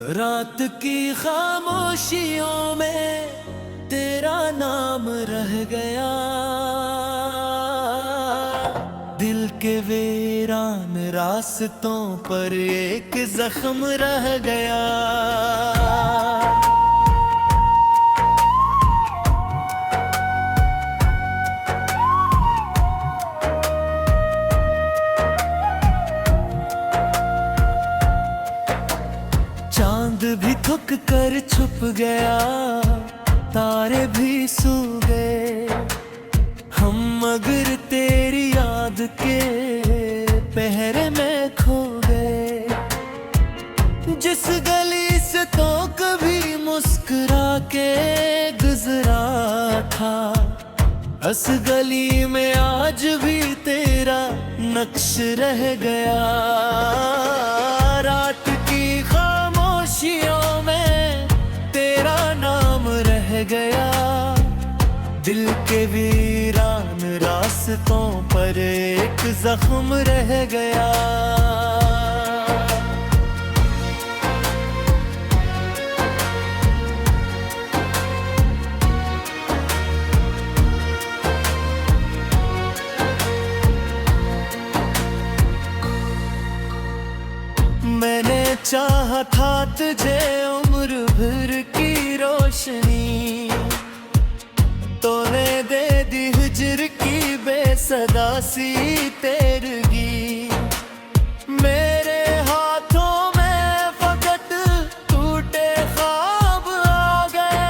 रात की खामोशियों में तेरा नाम रह गया, दिल के वीरान रास्तों पर एक जख्म रह गया। चांद भी थक कर छुप गया, तारे भी सो गए, हम मगर तेरी याद के पहरे में खो गए। जिस गली से तो कभी मुस्कुरा के गुजरा था, उस गली में आज भी तेरा नक्श रह गया। रात की खामोशियों में तेरा नाम रह गया, दिल के वीरान रास्तों पर एक जख्म रह गया। मैंने चाहा था तुझे उम्र भर की रोशनी, तूने दे दी हिज्र की बेसदा सी तेरगी। मेरे हाथों में फकत टूटे ख्वाब आ गए,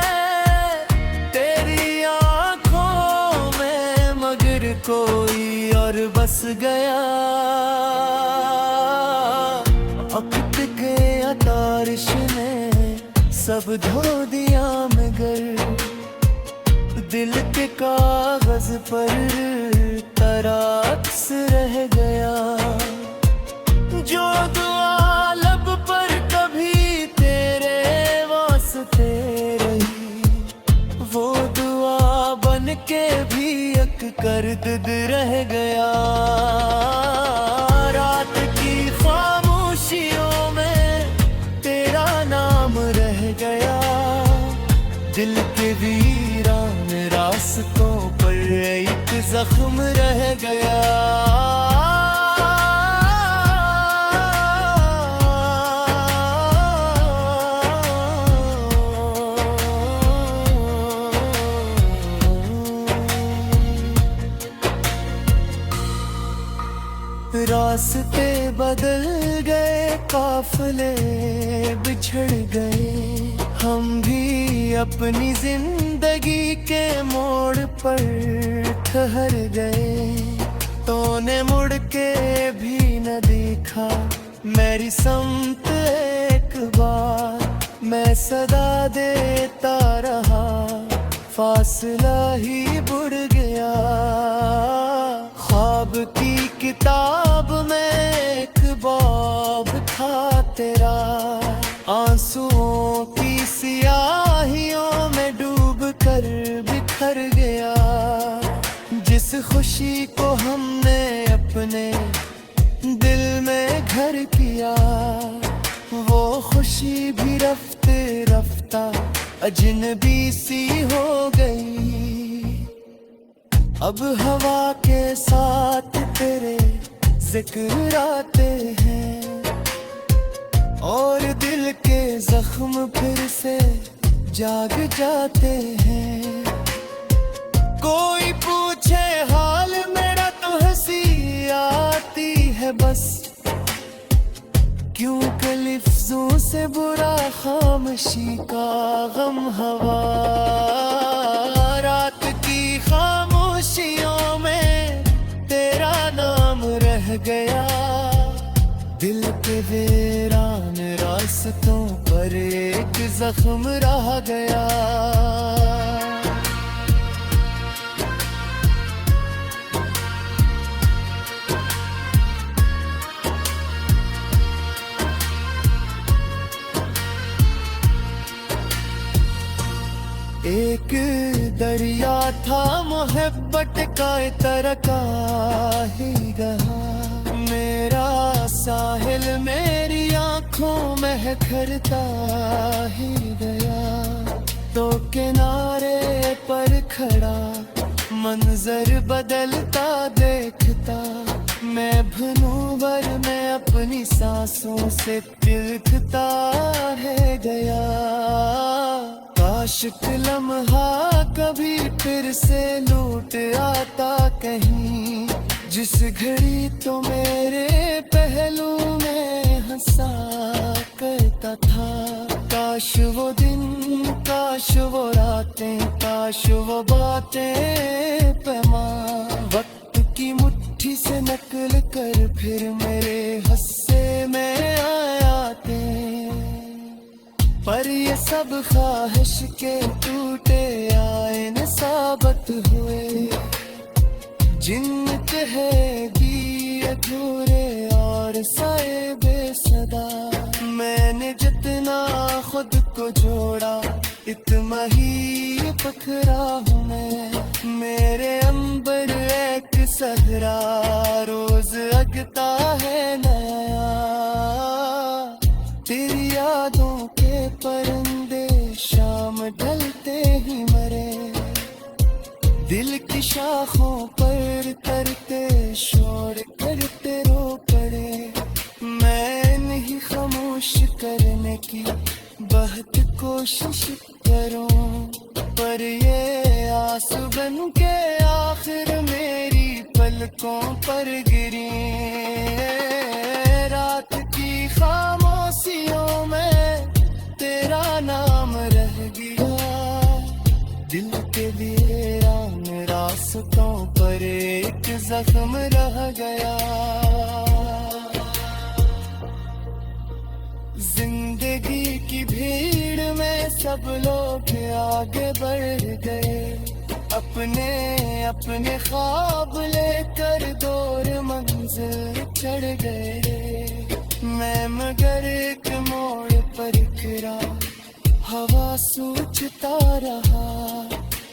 तेरी आंखों में मगर कोई और बस गया। वक्त के तारिश ने सब धो दिया मगर दिल के कागज पर तराक्स रह गया। जो दुआ लब पर कभी तेरे वास्ते रही, वो दुआ बन के भी एक करद रह गया। रात की खामोशियों में तेरा नाम रह गया, दिल के वीरान रास्तों पर एक जख्म रह गया। रास्ते बदल गए, काफले बिछड़ गए, हम भी अपनी जिंदगी के मोड़ पर ठहर गए। तूने मुड़ के भी न देखा मेरी समत एक बार, मैं सदा देता रहा, फासला ही बुढ़ गया। ख्वाब की किताब में एक बाब था तेरा, आंसुओं की सियाहियों में डूब कर बिखर गया। जिस खुशी को हमने अपने दिल में घर किया, वो खुशी भी रफ्ते रफ्ता अजनबी सी हो गई। अब हवा के साथ तेरे जिक्र आते हैं और दिल के जख्म फिर से जाग जाते हैं। कोई पूछे हाल मेरा तो हंसी आती है बस, क्यों कि लफ्ज़ों से बुरा खामोशी का गम हवा। रात की खामोशियों में तेरा नाम रह गया, दिल के वीरान रास्तों पर एक जख्म रह गया। एक दरिया था मोहब्बत का तरका ही गहा, मेरा साहिल मेरी आँख आंखों में करता ही गया, तो किनारे पर खड़ा मंजर बदलता देखता, मैं भनूवर में अपनी सांसों से तिलकता है गया। काश कि लम्हा कभी फिर से लूट आता कहीं, जिस घड़ी तो मेरे पहलू में हंसा करता था। काश वो दिन, काश वो रातें, काश वो बातें पैमा वक्त की मुट्ठी से नकल कर फिर मेरे हिस्से में आते। पर ये सब ख्वाहिश के टूटे आईने साबित हुए, जिन कहेगी अधूरे और साए बेसदा। मैंने जितना खुद को जोड़ा इतना ही पखरा हूँ मैं, मेरे अंबर एक सहरा रोज अगता है नया। तेरी यादों के परिंदे शाम ढलते ही मरे, दिल की शाखों पर करते शोर करते रो पड़े। मैं नहीं खामोश करने की बहुत कोशिश करूं, पर ये आंसू बन के आखिर मेरी पलकों पर गिरी। रात की खामोशियों में तेरा नाम रह गया, दिल के वीरान रास्तों पर एक जख्म रह गया। जिंदगी की भीड़ में सब लोग आगे बढ़ गए, अपने अपने ख्वाब लेकर दूर मंजिल चढ़ गए। मैं मगर एक मोड़ पर गिरा, हवा सोचता रहा,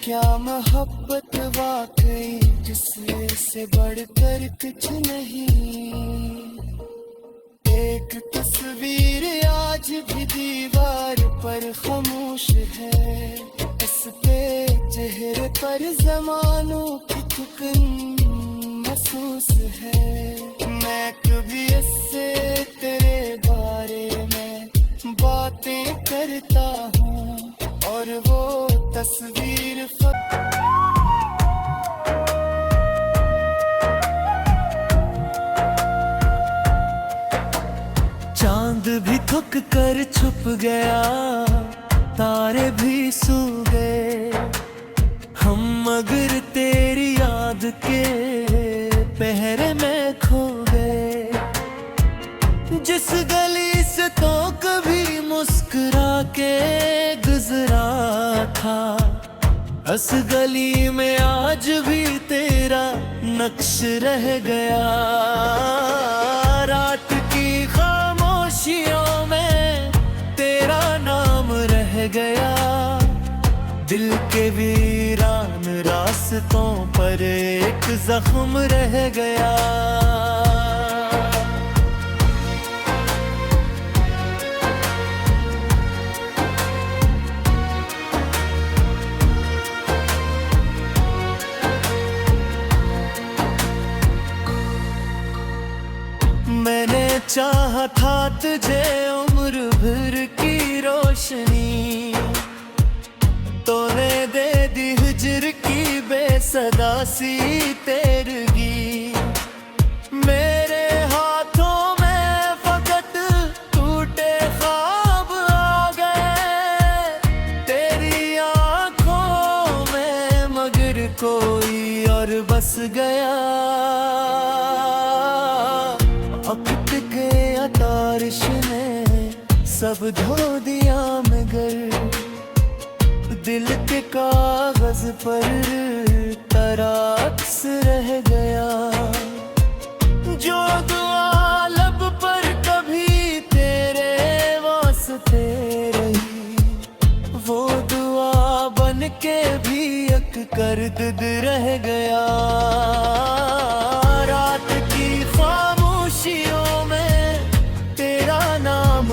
क्या मोहब्बत वाकई जिससे बढ़कर कुछ नहीं। एक तस्वीर आज भी दीवार पर खामोश है, इस पे चेहरे पर ज़मानों की थकन महसूस है। मैं कभी इससे तेरे बारे में बातें करता हूँ, और वो तस्वीर चांद भी थक कर छुप गया, तारे भी सो गए, हम मगर तेरी याद के पहरे में खो गए। जिस गली से तो कभी मुस्कुरा के गुजरा था, उस गली में आज भी तेरा नक्श रह गया। रात की खामोशियों में तेरा नाम रह गया, दिल के वीरान रास्तों पर एक जख्म रह गया। मैंने चाहा था तुझे उम्र भर की रोशनी, तूने दे दी हिज्र की बेसदा सी तेरगी। मेरे हाथों में फकत टूटे ख्वाब आ गए, तेरी आंखों में मगर कोई और बस गया। वक्त के तारिश ने सब धो दिया मगर दिल के कागज पर तराक्स रह गया। जो दुआ लब पर कभी तेरे वास्ते रही, वो दुआ बन के भी एक करद रह गया। रात की खामोशियों में तेरा नाम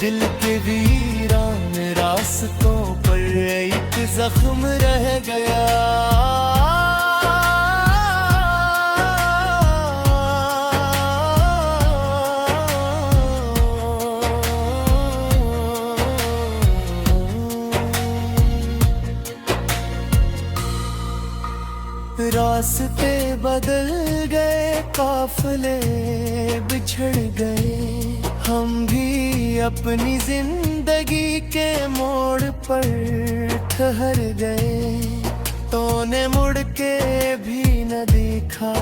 दिल के वीरान रास्तों पर एक जख्म रह गया। रास्ते बदल गए, काफिले बिछड़ गए, हम भी अपनी जिंदगी के मोड़ पर ठहर गए। तूने मुड़ के भी न देखा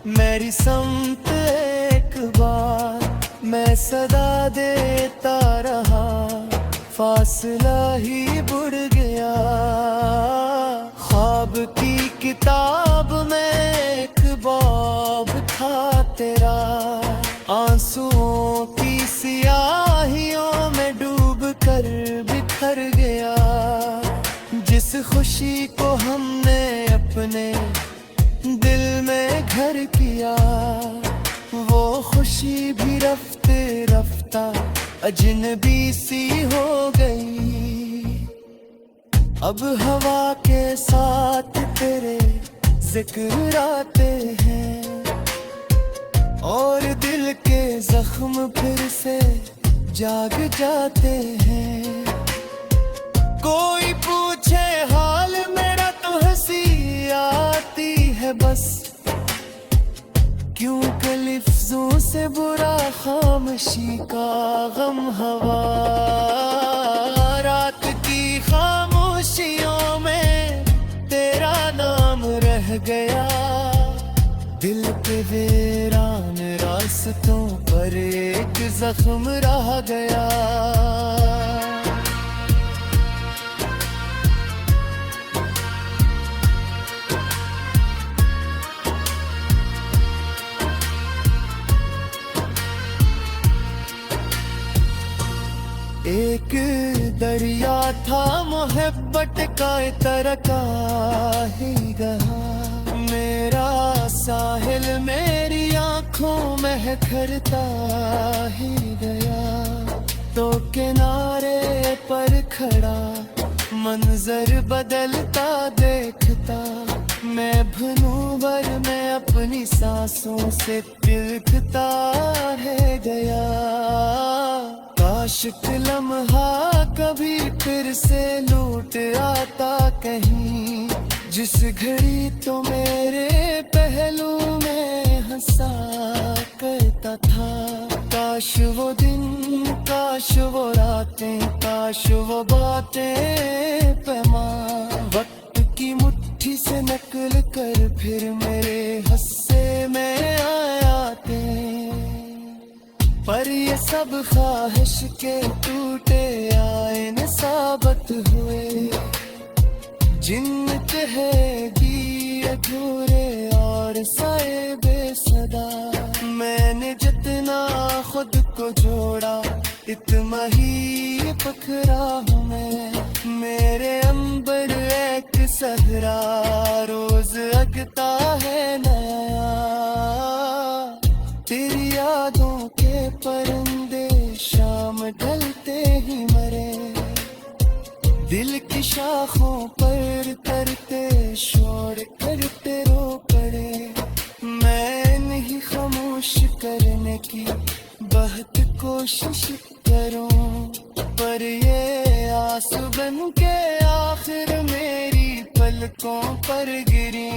मेरी समत एक बार, मैं सदा देता रहा, फासला ही बढ़ गया। ख्वाब की किताब में एक बाब था तेरा, आंसुओं की सियाहियों में डूब कर बिखर गया। जिस खुशी को हमने अपने दिल में घर किया, वो खुशी भी रफ्ते रफ्ता अजनबी सी हो गई। अब हवा के साथ तेरे जिक्र आते हैं, और दिल के जख्म फिर से जाग जाते हैं। कोई पूछे हाल मेरा तो हंसी आती है बस, क्यों कि लफ्ज़ों से बुरा खामोशी का गम हवा। रात की खामोशियों में तेरा नाम रह गया, दिल पे वीरान रास्तों पर एक जख्म रह गया। एक दरिया था मोहब्बत का, तरका ही गया। मेरा साहिल मेरी आंखों में करता ही गया, तो किनारे पर खड़ा मंजर बदलता देखता, मैं भनूवर में अपनी सांसों से तिलकता रह गया। काश कि लम्हा कभी फिर से लौट आता कहीं, जिस घड़ी तो मेरे पहलू में हंसा करता था। काश वो दिन, काश वो रातें, काश वो बातें पैमा वक्त की मुट्ठी से नकल कर फिर मेरे हिस्से में आते। पर ये सब ख्वाहिश के टूटे आईने साबित हुए, जिन्न कहेगी अधूरे और साए बेसदा। मैंने जितना खुद को जोड़ा इतना ही पखरा हूँ मैं, मेरे अंबर एक सहरा रोज अगता है नया। तेरी यादों के परंदे शाम ढलते ही मरे, दिल की शाखों पर तरते शोर करते रो पड़े। मैं नहीं खामोश करने की बहुत कोशिश करूं, पर ये आंसू बन के आखिर मेरी पलकों पर गिरी।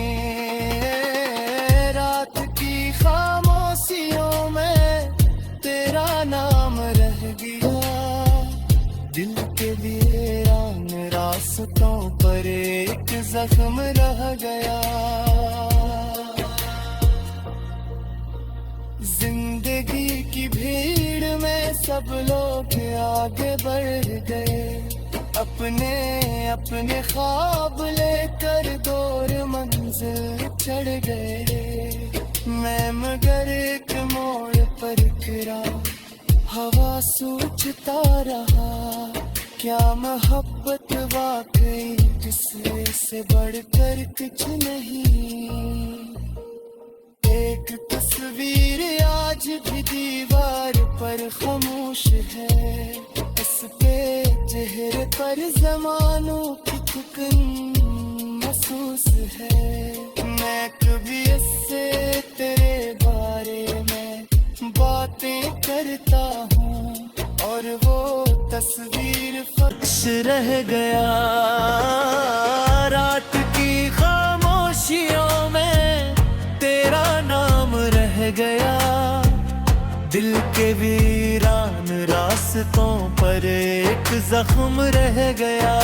रात की खामोशियों में तेरा नाम रह गया, दिल के वीरान रास्तों पर एक जख्म रह गया। जिंदगी की भीड़ में सब लोग आगे बढ़ गए, अपने अपने ख्वाब लेकर दूर मंजिल चढ़ गए। मैं मगर एक मोड़ पर गिरा, हवा सोचता रहा, क्या मोहब्बत वाकई किसी से बढ़कर कुछ नहीं। एक तस्वीर आज भी दीवार पर खामोश है, उसके चेहरे पर जमानों की थकन महसूस है। मैं कभी इससे तेरे बारे में बातें करता हूँ और वो तस्वीर फक्स रह गया। रात की खामोशियों में तेरा नाम रह गया। दिल के वीरान रास्तों पर एक जख्म रह गया।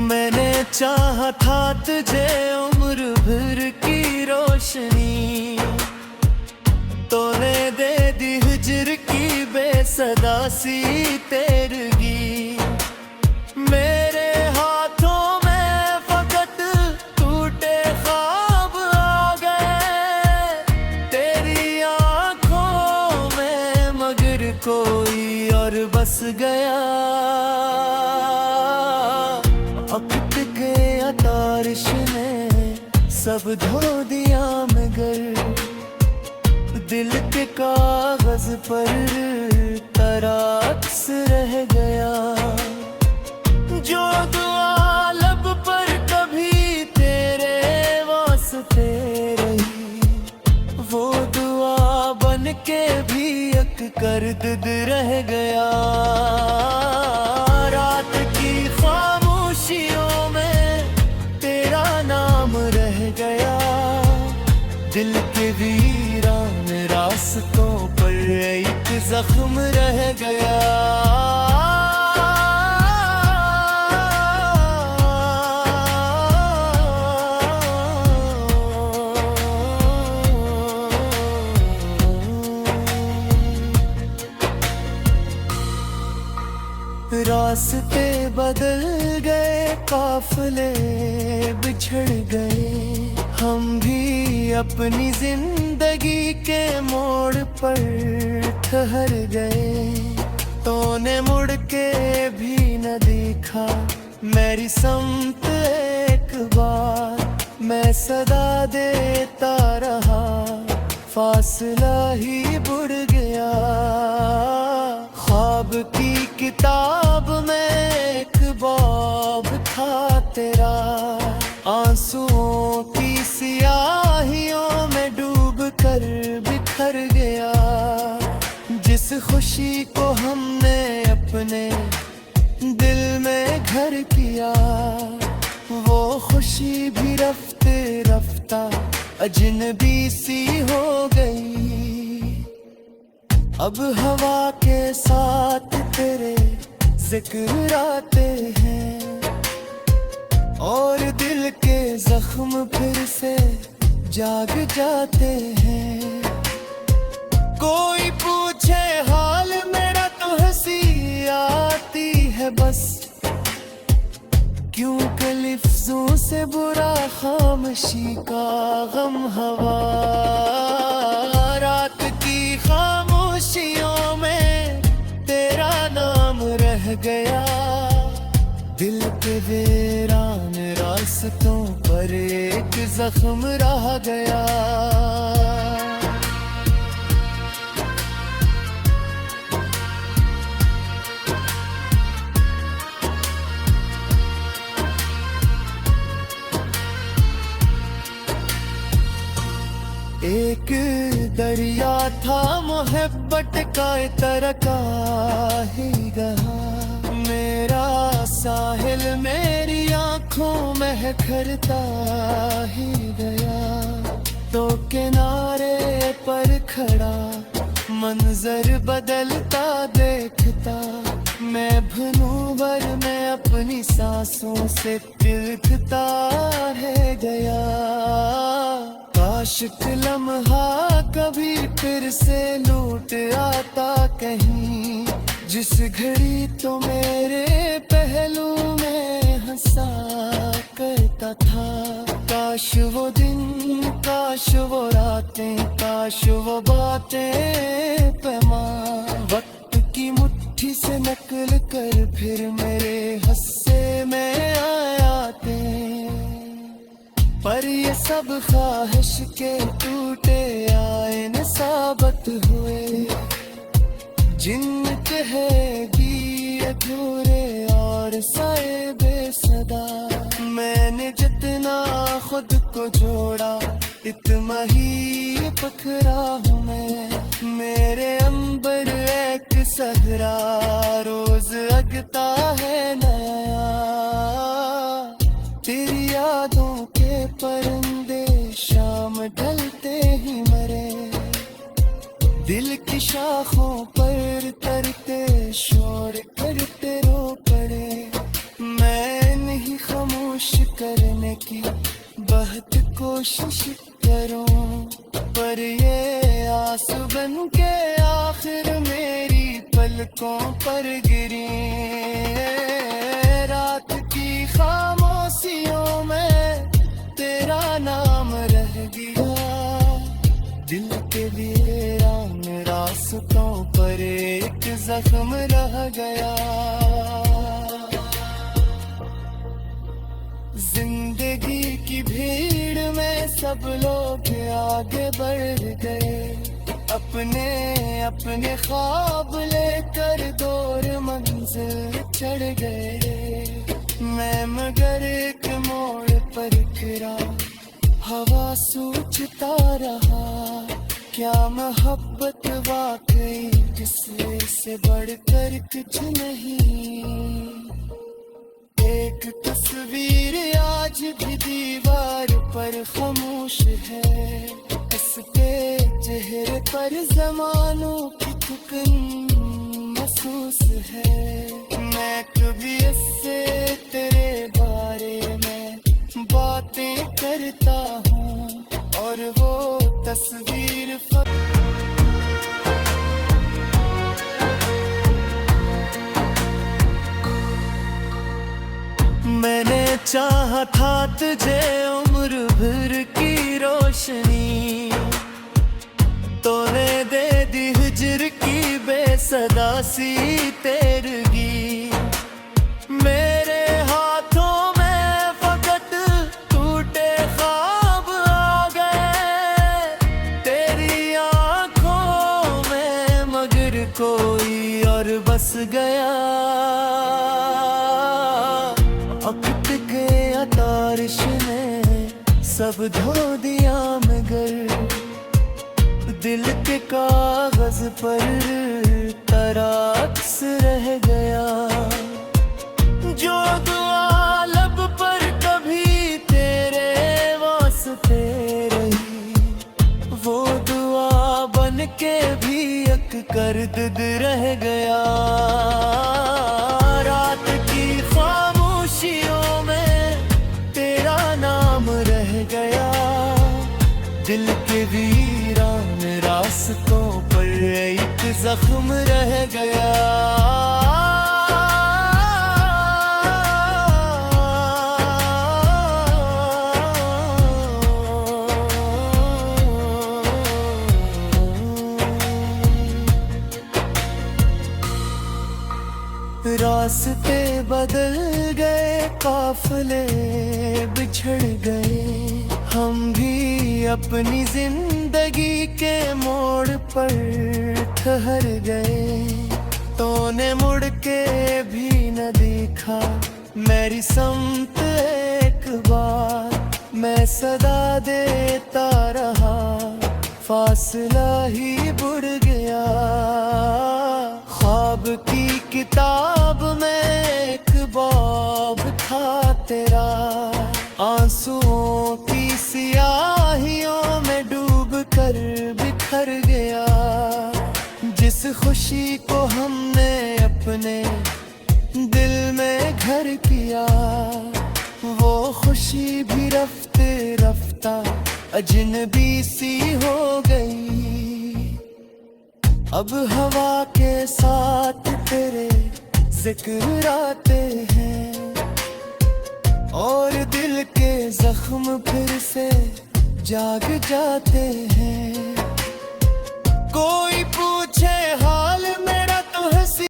मैंने चाहा था तुझे उम्र भर की रोशनी, तूने दे दी हिजर की बेसदा सी तेरगी। मेरे हाथों में फकत टूटे ख्वाब आ गए, तेरी आंखों में मगर कोई और बस गया। वक्त के तारिश ने सब धो दिया मगर दिल के कागज पर तराक्स रह गया। जो दुआ लब पर कभी तेरे वास्ते रही, वो दुआ बन के भी एक कर्द रह गया। रात की खामोशियों में तेरा नाम रह गया। दिल के वीरान रास्तों पर एक जख्म रह गया। रास्ते बदल गए, काफिले बिछड़ गए, हम भी अपनी जिंदगी के मोड़ पर ठहर गए। तूने मुड़ के भी न देखा मेरी समत एक बार, मैं सदा देता रहा, फासला ही बुड़ गया। ख्वाब की किताब में एक बाब था तेरा, आंसुओं की सियाहियों में डूब कर बिखर गया। जिस खुशी को हमने अपने दिल में घर किया, वो खुशी भी रफ्ते रफ्ता अजनबी सी हो गई। अब हवा के साथ तेरे जिक्र आते हैं और दिल के जख्म फिर से जाग जाते हैं। कोई पूछे हाल मेरा तो हंसी आती है बस, क्यों के लफ्जों से बुरा खामोशी का गम हवा। रात की खामोशियों में तेरा नाम रह गया। दिल के वीरान रास्तों पर एक जख्म रह गया। एक दरिया था मोहब्बत का तरका ही गहा, मेरा साहिल मेरी आंखों में खरता ही गया। तो किनारे पर खड़ा मंजर बदलता देखता, मैं भनूवर में अपनी सांसों से तिलकता रह गया। काश कि लम्हा कभी फिर से लूट आता कहीं, जिस घड़ी तो मेरे पहलू में हंसा करता था। काश वो दिन, काश वो रातें, काश वो बातें पैमा। वक्त की मुट्ठी से नकल कर फिर मेरे हस्से में आते, पर ये सब ख्वाहिश के टूटे आईने साबित हुए। जिन्न कहेगी अधूरे और साए बेसदा, मैंने जितना खुद को जोड़ा इतना ही पखरा हूँ मैं। मेरे अंबर एक सहरा रोज अगता है नया, तेरी यादों के परंदे शाम ढलते ही मरे। दिल की शाखों पर तरते शोर करते रो पड़े। मैं नहीं खामोश करने की बहुत कोशिश करूं, पर ये आंसू बन के आखिर मेरी पलकों पर गिरी। रात की खामोशियों में तेरा नाम रह गया, दिल के वीरान रास्तों पर एक जख्म रह गया। जिंदगी की भीड़ में सब लोग आगे बढ़ गए, अपने अपने ख्वाब लेकर दूर मंजिल चढ़ गए। मैं मगर एक मोड़ पर गिरा, हवा सोचता रहा, क्या मोहब्बत वाकई जिससे बढ़कर कुछ नहीं। एक तस्वीर आज भी दीवार पर खामोश है, इसके चेहरे पर ज़मानों की थकन महसूस है। मैं कभी इससे तेरे बारे में बातें करता हूँ और वो तस्वीर मैंने चाहा था तुझे उम्र भर की रोशनी, तूने दे दी हिज्र की बेसदा सी तेरगी। मेरे हाथों में फकत टूटे ख्वाब आ गए, तेरी आंखों में मगर कोई और बस गया। अकत गया तारिश ने सब धो दिया मगर, दिल के कागज पर तराक्स रह गया। जो दुआ लब पर कभी तेरे वास्ते रही, वो दुआ बन के भी एक करद रह गया। रात की खामोशियों में तेरा नाम रह गया, दिल के वीरान रास्तों पर एक जख्म रह गया। रास्ते बदल गए, काफिले बिछड़ गए, हम भी अपनी जिंदगी के मोड़ पर ठहर गए। तूने मुड़ के भी न देखा मेरी समत एक बार, मैं सदा देता रहा, फासला ही बढ़ गया। ख्वाब की किताब में एक बाब था तेरा, आंसुओं की सियाहियों में डूब कर बिखर गया। जिस खुशी को हमने अपने दिल में घर किया, वो खुशी भी रफ्ते रफ्ता अजनबी सी हो गई। अब हवा के साथ तेरे जिक्र आते हैं, और दिल के जख्म फिर से जाग जाते हैं। कोई पूछे हाल मेरा तो हंसी